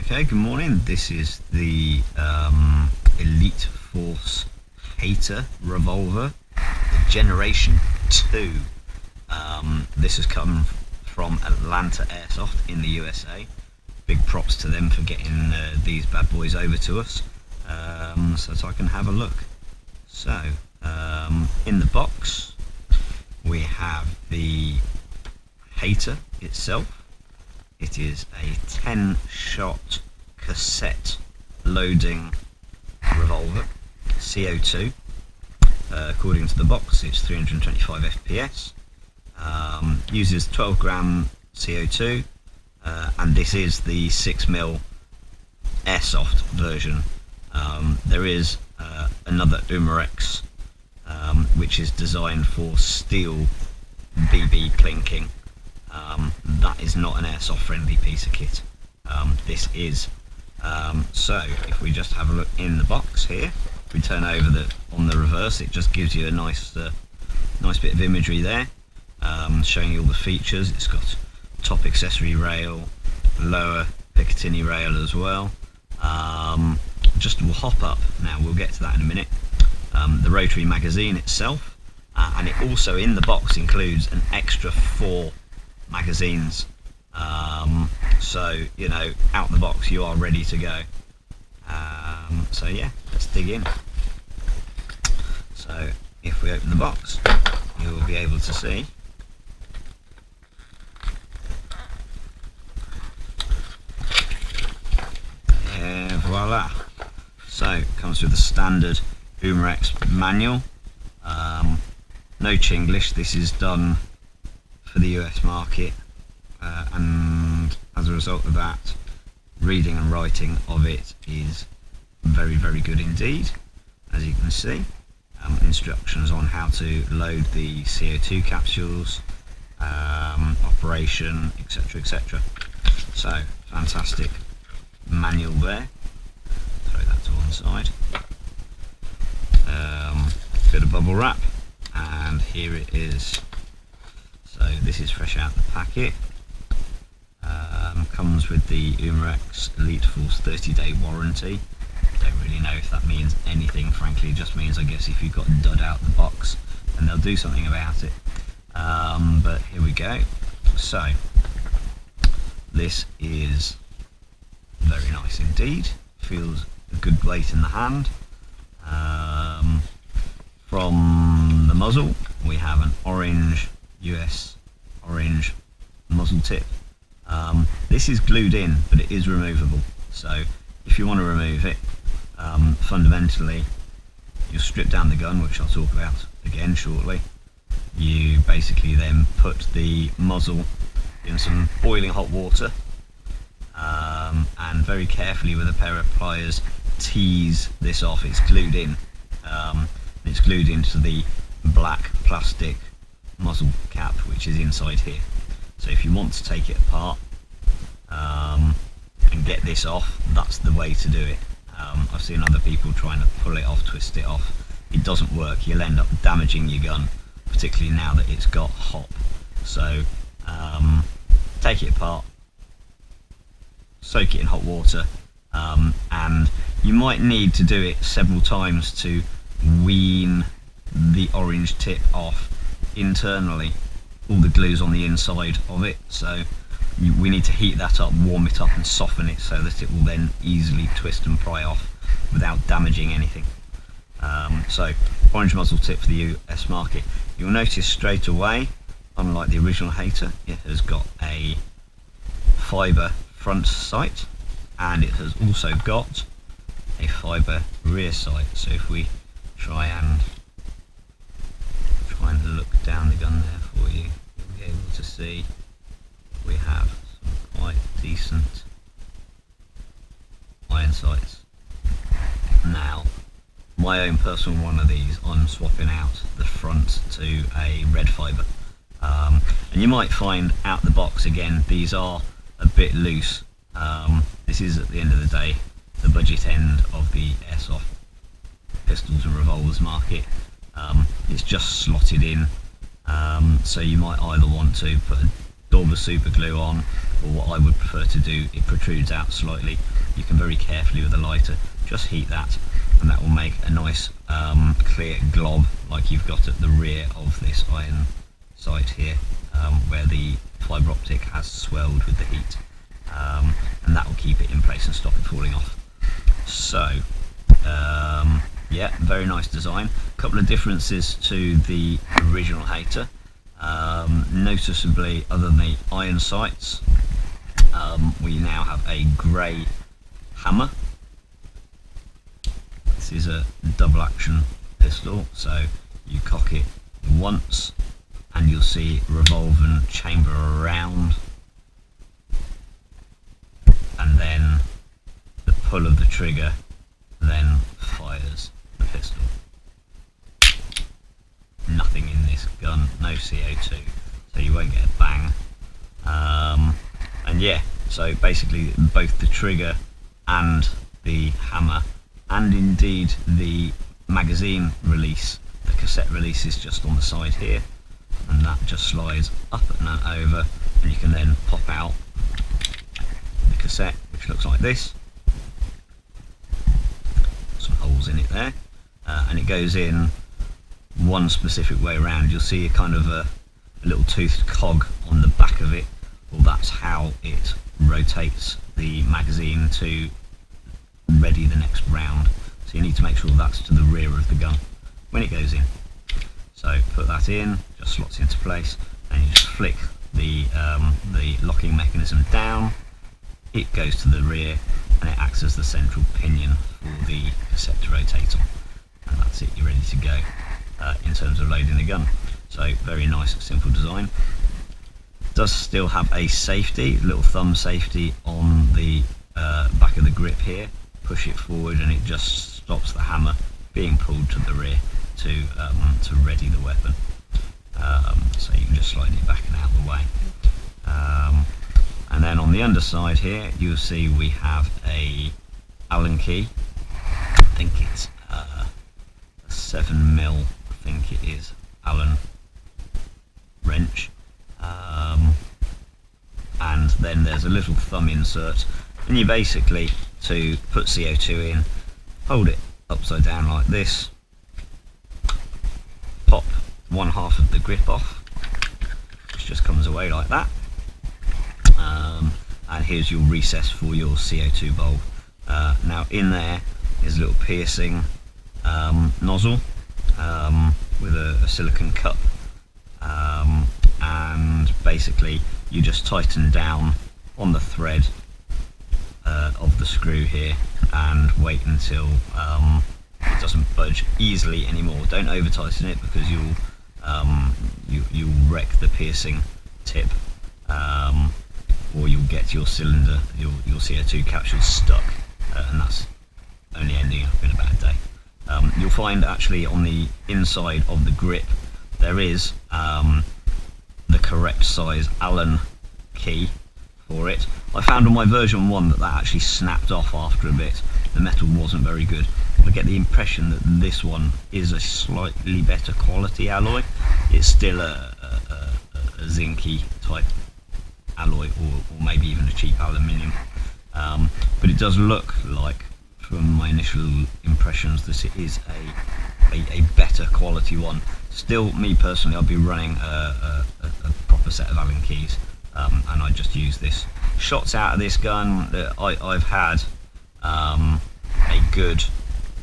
Okay, good morning. This is the Eliteforce H8R Revolver, Generation 2. This has come from Atlanta Airsoft in the USA. Big props to them for getting these bad boys over to us, so that I can have a look. So, in the box, we have the H8R itself. It is a 10-shot cassette loading revolver, CO2. According to the box, it's 325 FPS. Uses 12 gram CO2, and this is the 6mm Airsoft version. There is another Umarex, which is designed for steel BB clinking. That is not an airsoft friendly piece of kit. This is. So if we just have a look in the box here, if we turn over on the reverse, it just gives you a nice bit of imagery there, showing you all the features. It's got top accessory rail, lower Picatinny rail as well. Just will hop up now, we'll get to that in a minute. The rotary magazine itself, and it also in the box includes an extra 4 magazines, so you know, out the box you are ready to go. So yeah, let's dig in. So if we open the box, you will be able to see voila. So it comes with the standard Umarex manual, no Chinglish. This is done for the US market, and as a result of that, reading and writing of it is very, very good indeed. As you can see, instructions on how to load the CO2 capsules, operation, etc, etc. So fantastic manual there. Throw that to one side. Bit of bubble wrap, and here it is. So this is fresh out the packet. Comes with the Umarex Eliteforce 30-day warranty. Don't really know if that means anything, frankly. It just means, I guess, if you've got dud out the box, then they'll do something about it. But here we go. So this is very nice indeed. Feels a good weight in the hand. From the muzzle, we have an orange US orange muzzle tip. This is glued in, but it is removable. So if you want to remove it, fundamentally, you strip down the gun, which I'll talk about again shortly. You basically then put the muzzle in some boiling hot water, and very carefully with a pair of pliers tease this off. It's glued in. It's glued into the black plastic muzzle cap, which is inside here. So if you want to take it apart and get this off, that's the way to do it. I've seen other people trying to pull it off, twist it off. It doesn't work. You'll end up damaging your gun, particularly now that it's got hop. So take it apart, soak it in hot water, and you might need to do it several times to wean the orange tip off internally. All the glue's on the inside of it, so we need to heat that up, warm it up and soften it so that it will then easily twist and pry off without damaging anything. So orange muzzle tip for the US market. You'll notice straight away, unlike the original H8R, it has got a fibre front sight, and it has also got a fibre rear sight. So if we try and look down the gun there for you, you'll be able to see we have some quite decent iron sights. Now, my own personal one of these, I'm swapping out the front to a red fibre, and you might find out the box again these are a bit loose. This is, at the end of the day, the budget end of the airsoft pistols and revolvers market. It's just slotted in, so you might either want to put daub the super glue on, or what I would prefer to do, it protrudes out slightly. You can very carefully with a lighter just heat that, and that will make a nice clear glob like you've got at the rear of this iron sight here, where the fibre optic has swelled with the heat, and that will keep it in place and stop it falling off. So yeah, very nice design. A couple of differences to the original H8R. Noticeably, other than the iron sights, we now have a grey hammer. This is a double action pistol, so you cock it once and you'll see revolver chamber around, and then the pull of the trigger then fires the pistol. Nothing in this gun, no CO2, so you won't get a bang. And yeah, so basically both the trigger and the hammer, and indeed the magazine release, the cassette release is just on the side here, and that just slides up and over, and you can then pop out the cassette, which looks like this. Some holes in it there, and it goes in one specific way around. You'll see a kind of a little toothed cog on the back of it. Well, that's how it rotates the magazine to ready the next round. So you need to make sure that's to the rear of the gun when it goes in. So put that in, just slots into place, and you just flick the locking mechanism down. It goes to the rear, and it acts as the central pinion for the cassette to rotate on. And that's it, you're ready to go in terms of loading the gun. So very nice, simple design. Does still have a safety, little thumb safety on the back of the grip here. Push it forward and it just stops the hammer being pulled to the rear to ready the weapon. So you can just slide it back and out of the way. And then on the underside here, you'll see we have a Allen key. I think it's a 7mm, I think it is, Allen wrench. And then there's a little thumb insert, and you basically, to put CO2 in, hold it upside down like this, pop one half of the grip off, which just comes away like that, and here's your recess for your CO2 bulb. Now in there is a little piercing nozzle with a silicone cup, and basically you just tighten down on the thread of the screw here and wait until it doesn't budge easily anymore. Don't over tighten it, because you'll wreck the piercing tip, or you'll get your cylinder, your CO2 capsule stuck, and that's only ending up in a bad day. You'll find actually on the inside of the grip there is the correct size Allen key for it. I found on my version 1 that actually snapped off after a bit. The metal wasn't very good. I get the impression that this one is a slightly better quality alloy. It's still a zincy type alloy, or maybe even a cheap aluminium, but it does look like, from my initial impressions, that it is a better quality one. Still, me personally, I'll be running a proper set of Allen keys, and I just use this. Shots out of this gun, I've had a good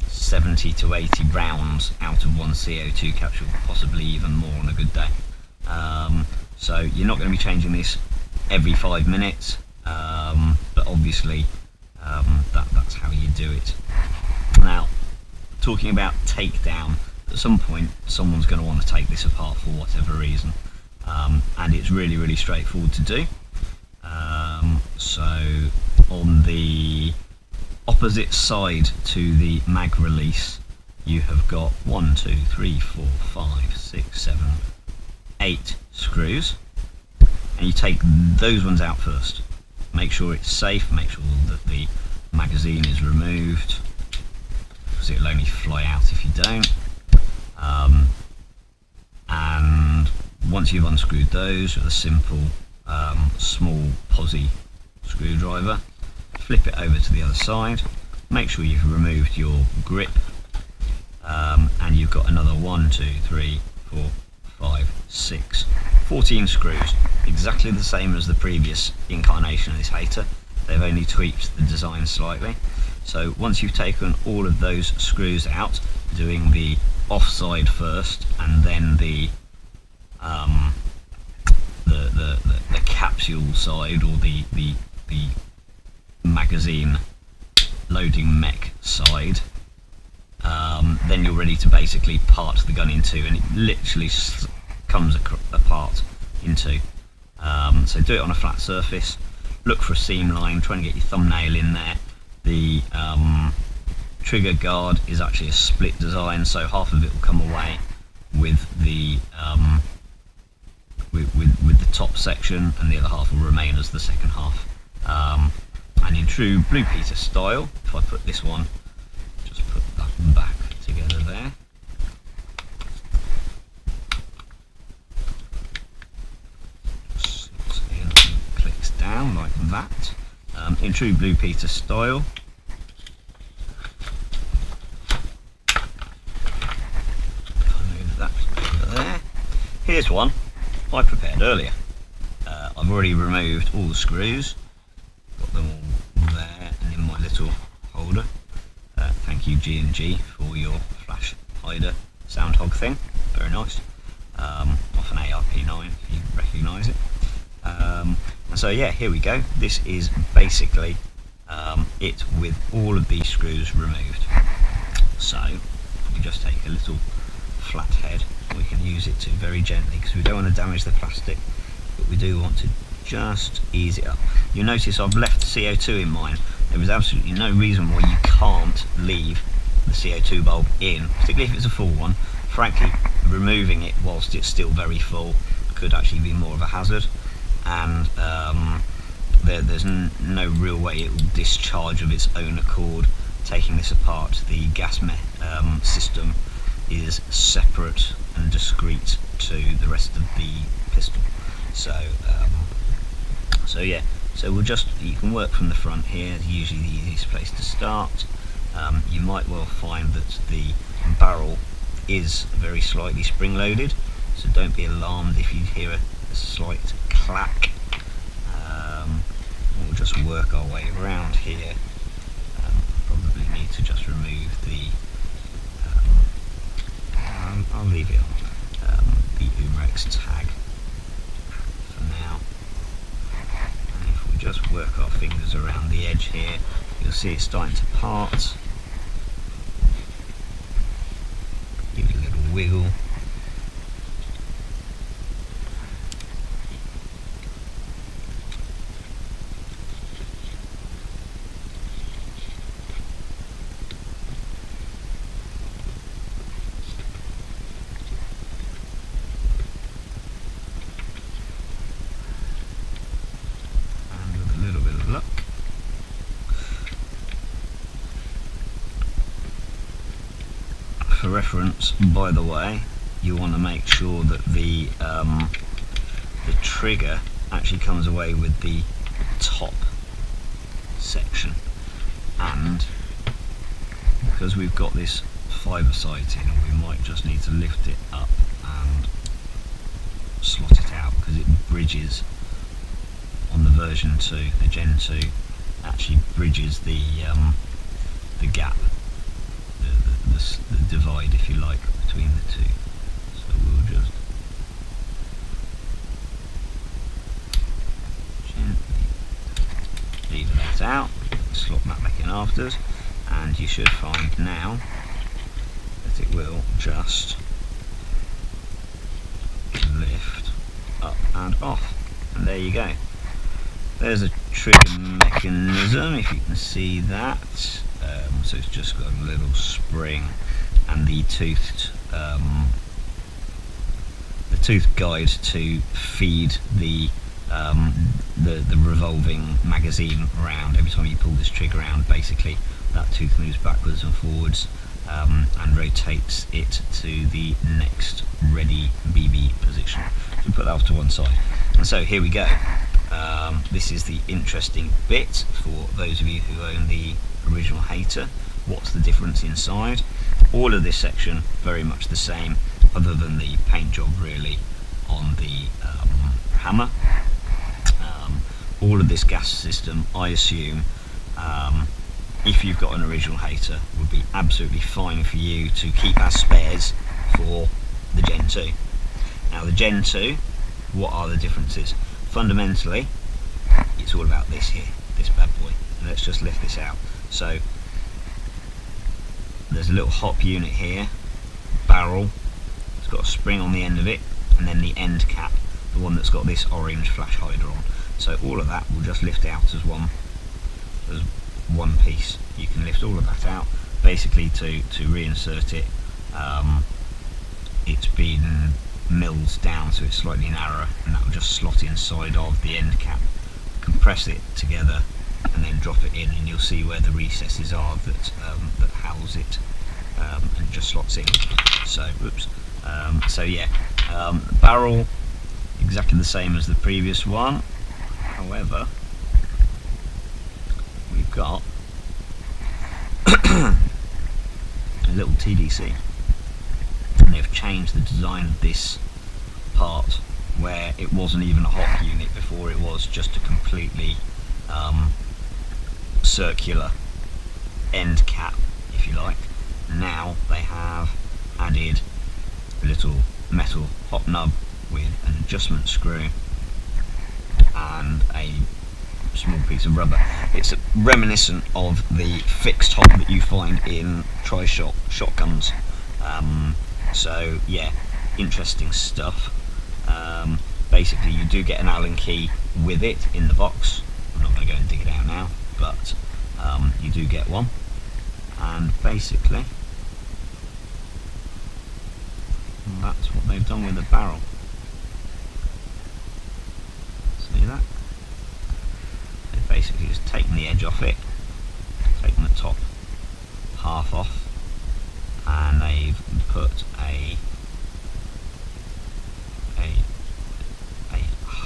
70 to 80 rounds out of one CO2 capsule, possibly even more on a good day. So you're not going to be changing this every 5 minutes, but obviously that's how you do it. Now, talking about takedown, at some point someone's going to want to take this apart for whatever reason, and it's really straightforward to do. So on the opposite side to the mag release, you have got 1, 2, 3, 4, 5, 6, 7, 8 screws, and you take those ones out first. Make sure it's safe, make sure that the magazine is removed, because it'll only fly out if you don't. And once you've unscrewed those with a simple small posi screwdriver, flip it over to the other side, make sure you've removed your grip, and you've got another 1, 2, 3, 4, 5, 6, 14 screws, exactly the same as the previous incarnation of this hater. They've only tweaked the design slightly. So once you've taken all of those screws out, doing the offside first and then the capsule side, or the magazine loading mech side, then you're ready to basically part the gun in two, and it literally comes apart in two. So do it on a flat surface, look for a seam line, try and get your thumbnail in there. The trigger guard is actually a split design, so half of it will come away with the with the top section, and the other half will remain as the second half. And in true Blue Peter style, if I put this one, just put that back together there. Clicks down like that. In true Blue Peter style, move that over there. Here's one I prepared earlier. I've already removed all the screws, got them all there and in my little holder. Thank you G&G for your flash hider sound hog thing, very nice. Off an ARP9 if you recognise it. And so yeah, here we go. This is basically it with all of these screws removed. So we just take a little flat head, we can use it to very gently, because we don't want to damage the plastic, but we do want to just ease it up. You'll notice I've left CO2 in mine. There is absolutely no reason why you can't leave the CO2 bulb in, particularly if it's a full one. Frankly, removing it whilst it's still very full could actually be more of a hazard, and there's no real way it will discharge of its own accord. Taking this apart, the gas system is separate and discrete to the rest of the pistol. So yeah, so you can work from the front here. It's usually the easiest place to start. You might well find that the barrel is very slightly spring loaded, so don't be alarmed if you hear a slight clack. We'll just work our way around here. Probably need to just remove the I'll leave it on the Umarex tag for now. And if we just work our fingers around the edge here, you'll see it's starting to part. Give it a little wiggle. For reference, by the way, you want to make sure that the trigger actually comes away with the top section, and because we've got this fibre sighting, we might just need to lift it up and slot it out, because it bridges on the version 2, the Gen 2 actually bridges the gap, the divide, if you like, between the two. So we'll just gently leave that out, slot that back in afterwards, and you should find now that it will just lift up and off, and there you go. There's a trigger mechanism, if you can see that. So it's just got a little spring and the toothed guide to feed the revolving magazine around. Every time you pull this trigger around, basically that tooth moves backwards and forwards and rotates it to the next ready BB position. So we put that off to one side. So here we go. This is the interesting bit for those of you who own the original H8R. What's the difference inside? All of this section very much the same, other than the paint job really on the hammer. All of this gas system, I assume, if you've got an original H8R, would be absolutely fine for you to keep as spares for the Gen 2. Now the Gen 2, what are the differences? Fundamentally, it's all about this here, this bad boy. And let's just lift this out. So there's a little hop unit here, barrel, it's got a spring on the end of it, and then the end cap, the one that's got this orange flash hider on. So all of that will just lift out as one piece. You can lift all of that out. Basically, to reinsert it, it's been milled down so it's slightly narrower, and that will just slot inside of the end cap. Compress it together and then drop it in, and you'll see where the recesses are that house it, and it just slots in. So, whoops. So yeah, barrel exactly the same as the previous one. However, we've got a little TDC, and they've changed the design of this part, where it wasn't even a hop unit before. It was just a completely circular end cap, if you like. Now they have added a little metal hop nub with an adjustment screw and a small piece of rubber. It's reminiscent of the fixed hop that you find in tri-shot shotguns. So yeah, interesting stuff. Basically, you do get an Allen key with it in the box. I'm not going to go and dig it out now, but you do get one. And basically, that's what they've done with the barrel. See that? They've basically just taken the edge off it, taken the top half off, and they've put a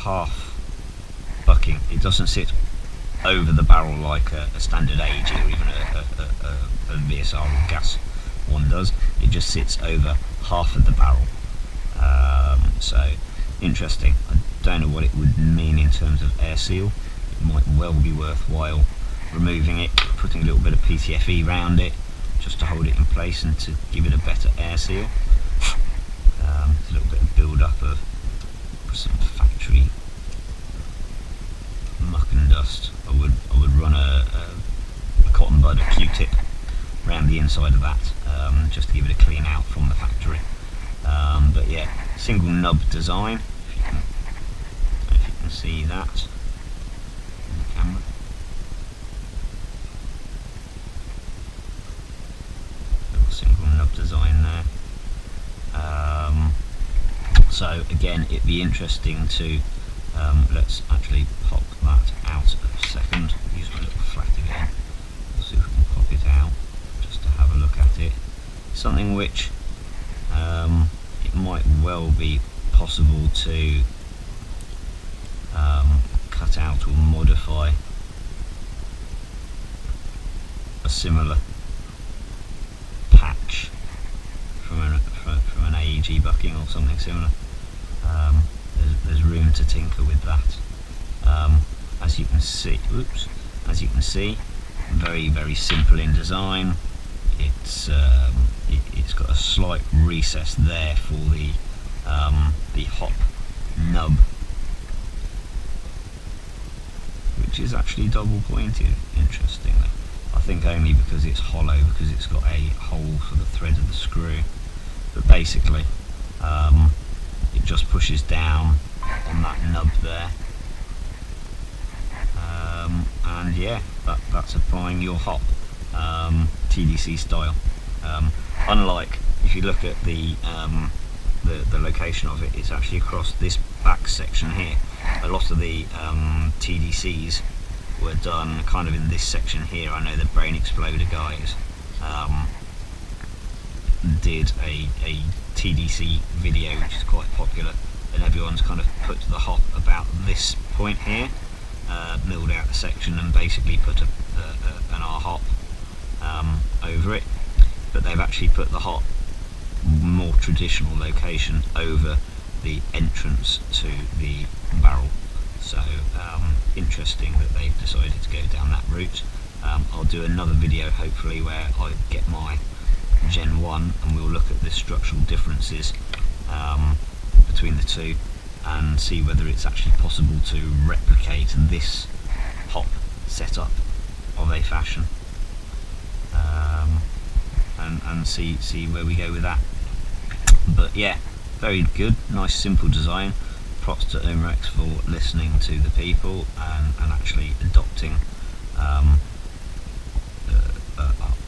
half bucking. It doesn't sit over the barrel like a standard AG or even a VSR or gas one does. It just sits over half of the barrel. So interesting. I don't know what it would mean in terms of air seal. It might well be worthwhile removing it, putting a little bit of PTFE around it just to hold it in place and to give it a better air seal. There's a little bit of build up of some factory muck and dust. I would run a cotton bud, a Q-tip around the inside of that, just to give it a clean out from the factory. But yeah, single nub design, if you can see that in the camera. Little single nub design there. So again, it'd be interesting to, let's actually pop that out a second, use my little flat again, we'll see if we can pop it out, just to have a look at it. Something which it might well be possible to cut out or modify a similar patch from an AEG bucking or something similar. There's room to tinker with that. As you can see, very, very simple in design. It's got a slight recess there for the hop nub, which is actually double pointed, interestingly. I think only because it's hollow, because it's got a hole for the thread of the screw. But basically, it just pushes down on that nub there, and yeah, that's applying your hop, TDC style. Unlike, if you look at the location of it, it's actually across this back section here. A lot of the TDCs were done kind of in this section here. I know the Brain Exploder guys did a TDC video, which is quite popular, and everyone's kind of put the hop about this point here, milled out a section and basically put an R hop over it, but they've actually put the hop more traditional location over the entrance to the barrel. So interesting that they've decided to go down that route. I'll do another video hopefully where I get my Gen 1 and we'll look at the structural differences between the two and see whether it's actually possible to replicate this hop setup of a fashion, and see where we go with that. But yeah, very good, nice simple design. Props to Umarex for listening to the people and actually adopting a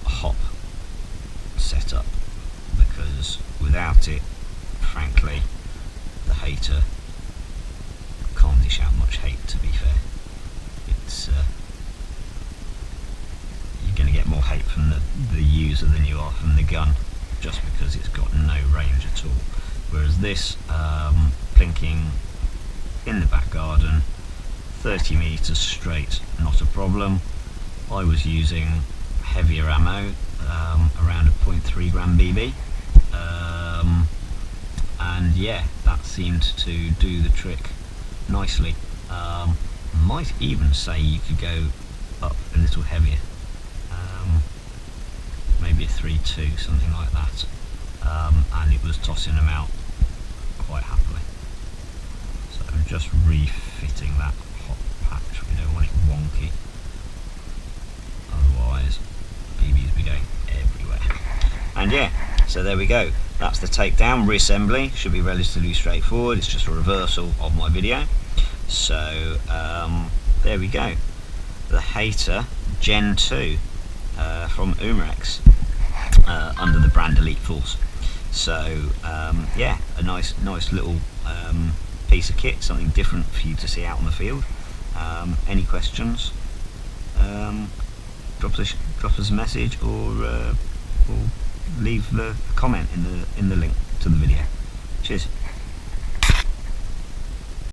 hop setup, because without it, frankly, the hater can't dish out much hate, to be fair. It's you're going to get more hate from the user than you are from the gun, just because it's got no range at all. Whereas this, plinking in the back garden, 30 meters straight, not a problem. I was using heavier ammo, around a 0.3 gram BB, and yeah, that seemed to do the trick nicely. Might even say you could go up a little heavier, maybe a 3.2, something like that, and it was tossing them out quite happily. So I'm just refitting that hot patch. We don't want it wonky, otherwise BBs will be going everywhere. And yeah, so there we go. That's the takedown. Reassembly should be relatively straightforward. It's just a reversal of my video. So there we go. The Hater Gen 2 from Umarex, under the brand Eliteforce. So yeah, a nice little piece of kit, something different for you to see out on the field. Any questions? Drop us a message or leave a comment in the link to the video. Cheers.